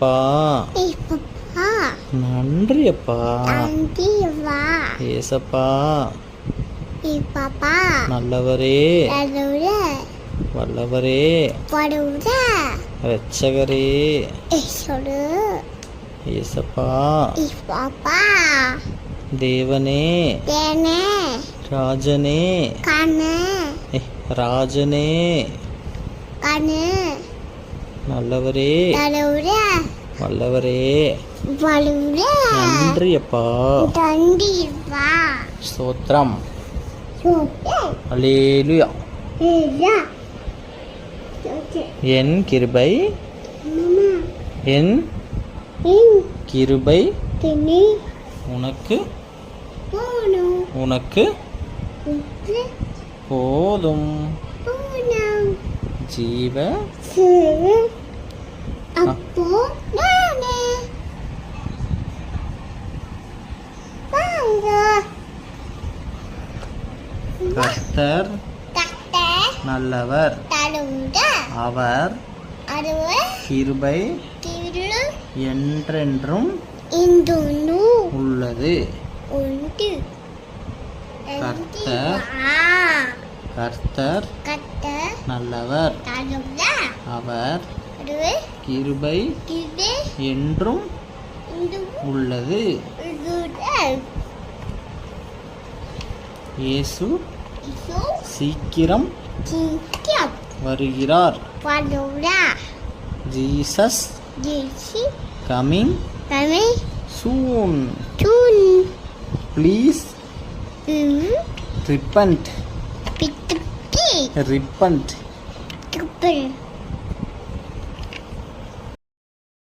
ஏசப்பா நன்றி அப்பா. ஏசப்பா நல்லவரே வல்லவரே இரட்சகரே. ஏசப்பா தேவனே ராஜனே ராஜனே நல்லவரே வல்லவரே நன்றி அப்பா. ஸ்தோத்திரம். அல்லேலூயா. என் கிருபை என் கிருபை உனக்கு உனக்கு போதும். ஜீவ கர்த்தர் நல்லவர், அவர் கிருபை என்றென்றும் உள்ளது. கர்த்தர் நல்லவர், அவர் கிருபை என்றும் உள்ளது. இயேசு சீக்கிரம் வருகிறார். Jesus coming soon. Please repent.